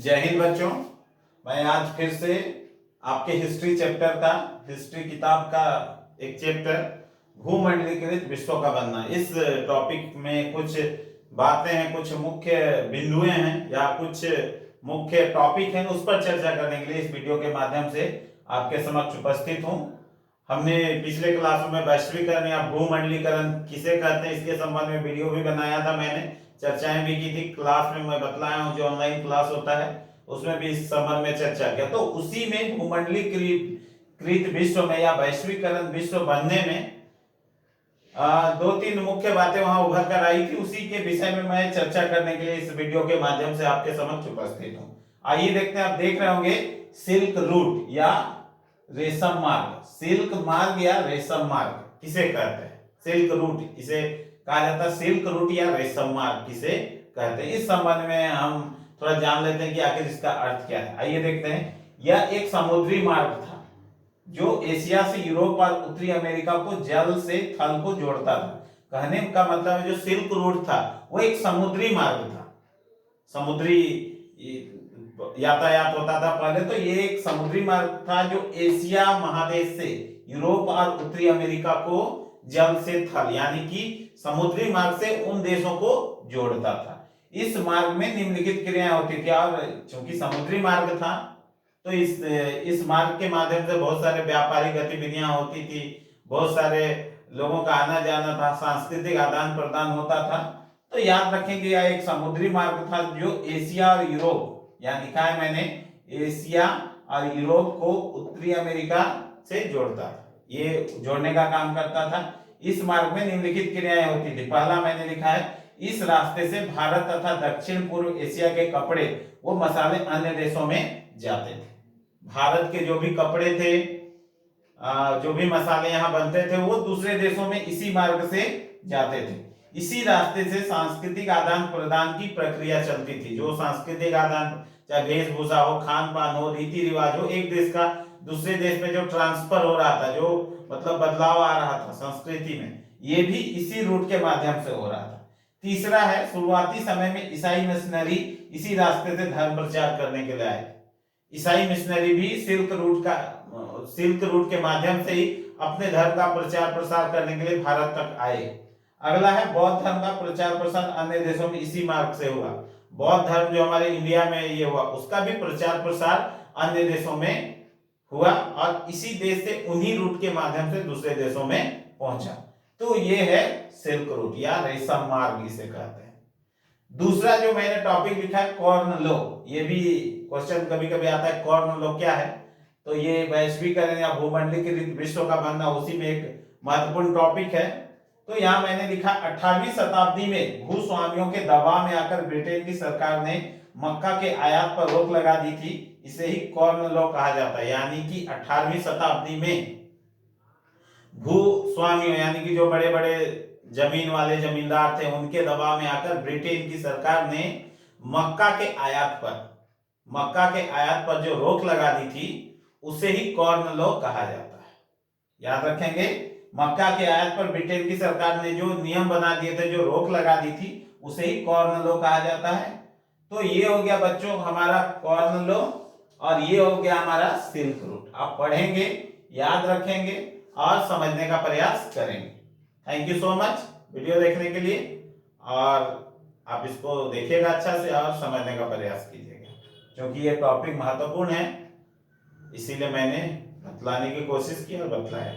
जय हिंद बच्चों। मैं आज फिर से आपके हिस्ट्री चैप्टर का, हिस्ट्री किताब का एक चैप्टर भूमंडलीकृत विश्व का बनना, इस टॉपिक में कुछ बातें हैं, कुछ मुख्य बिंदुएं हैं या कुछ मुख्य टॉपिक हैं, उस पर चर्चा करने के लिए इस वीडियो के माध्यम से आपके समक्ष उपस्थित हूं। हमने पिछले क्लासों में वैश्वीकरण या भूमंडलीकरण किसे कहते हैं इसके संबंध में वीडियो भी बनाया था, मैंने चर्चाएं भी की थी। क्लास में मैं बतलाया हूं, जो ऑनलाइन क्लास होता है उसमें भी इस संबंध में चर्चा किया। तो उसी में भूमंडलीकृत विश्व में या वैश्वीकरण विश्व बनने में दो तीन मुख्य बातें वहां उभर कर आई थी, उसी के विषय में मैं चर्चा करने के लिए इस वीडियो के माध्यम से आपके समक्ष उपस्थित हूं। आइए देखते हैं, आप देख रहे होंगे सिल्क रूट या रेशम मार्ग। सिल्क मार्ग या रेशम मार्ग किसे कहते हैं? सिल्क रूट इसे कहा जाता है, सिल्क रूट या रेशम मार्ग किसे कहते हैं, इस संबंध में हम थोड़ा जान लेते हैं कि आखिर इसका अर्थ क्या है। आइए देखते हैं। यह एक समुद्री मार्ग था जो एशिया से यूरोप और उत्तरी अमेरिका को जल से थल को जोड़ता था। कहने का मतलब है जो सिल्क रूट था वो एक समुद्री मार्ग था, समुद्री यातायात होता था पहले। तो ये एक समुद्री मार्ग था जो एशिया महादेश से यूरोप और उत्तरी अमेरिका को जल से थल यानी कि समुद्री मार्ग से उन देशों को जोड़ता था। इस मार्ग में निम्नलिखित क्रियाएं होती थी, और चूंकि समुद्री मार्ग था तो इस मार्ग के माध्यम से बहुत सारे व्यापारिक गतिविधियां होती थी, बहुत सारे लोगों का आना जाना था, सांस्कृतिक आदान प्रदान होता था। तो याद रखेंगे यह एक समुद्री मार्ग था जो एशिया और यूरोप, यहाँ लिखा है मैंने, एशिया और यूरोप को उत्तरी अमेरिका से जोड़ता था, ये जोड़ने का काम करता था। इस मार्ग में निम्नलिखित क्रियाएं होती थी। पहला मैंने लिखा है, इस रास्ते से भारत तथा दक्षिण पूर्व एशिया के कपड़े वो मसाले अन्य देशों में जाते थे। भारत के जो भी कपड़े थे, जो भी मसाले यहाँ बनते थे, वो दूसरे देशों में इसी मार्ग से जाते थे। इसी रास्ते से सांस्कृतिक आदान प्रदान की प्रक्रिया चलती थी। जो सांस्कृतिक आदान, चाहे वेशभूषा हो, खान पान हो, रीति रिवाज हो, एक देश का दूसरे देश में जो ट्रांसफर हो रहा था, जो मतलब बदलाव आ रहा था संस्कृति में, ये भी इसी रूट के माध्यम से हो रहा था। तीसरा है, शुरुआती समय में ईसाई मिशनरी इसी रास्ते से धर्म प्रचार करने के लिए आए। ईसाई मिशनरी भी सिल्क रूट के माध्यम से ही अपने धर्म का प्रचार प्रसार करने के लिए भारत तक आए। अगला है, बौद्ध धर्म का प्रचार प्रसार अन्य देशों में इसी मार्ग से हुआ। बौद्ध धर्म जो हमारे इंडिया में ये हुआ, उसका भी प्रचार प्रसार अन्य देशों में हुआ और इसी देश से उन्हीं रूट के माध्यम से दूसरे देशों में पहुंचा। तो ये है सिल्क रूट या रेशम मार्ग इसे कहते हैं। दूसरा जो मैंने टॉपिक लिखा है, कॉर्न लॉ। ये भी क्वेश्चन कभी कभी आता है, कॉर्न लॉ क्या है? तो ये वैश्वीकरण या भूमंडलीकृत विश्व का बनना, उसी में एक महत्वपूर्ण टॉपिक है। तो यहाँ मैंने लिखा, 18वीं शताब्दी में भूस्वामियों के दबाव में आकर ब्रिटेन की सरकार ने मक्का के आयात पर रोक लगा दी थी। इसे ही कॉर्न लॉ कहा जाता है। यानी कि 18वीं शताब्दी में भूस्वामियों यानी कि जो बड़े बड़े जमीन वाले जमींदार थे, उनके दबाव में आकर ब्रिटेन की सरकार ने मक्का के आयात पर जो रोक लगा दी थी, उसे ही कॉर्न लॉ कहा जाता है। याद रखेंगे, मक्का के आयात पर ब्रिटेन की सरकार ने जो नियम बना दिए थे, जो रोक लगा दी थी, उसे ही कॉर्न लॉ कहा जाता है। तो ये हो गया बच्चों हमारा कॉर्न लॉ, और ये हो गया हमारा सिल्क रूट। आप पढ़ेंगे, याद रखेंगे और समझने का प्रयास करेंगे। Thank you so much video देखने के लिए, और आप इसको देखिएगा अच्छा से और समझने का प्रयास कीजिएगा, क्योंकि ये टॉपिक महत्वपूर्ण है, इसीलिए मैंने बतलाने की कोशिश की और बतलाया।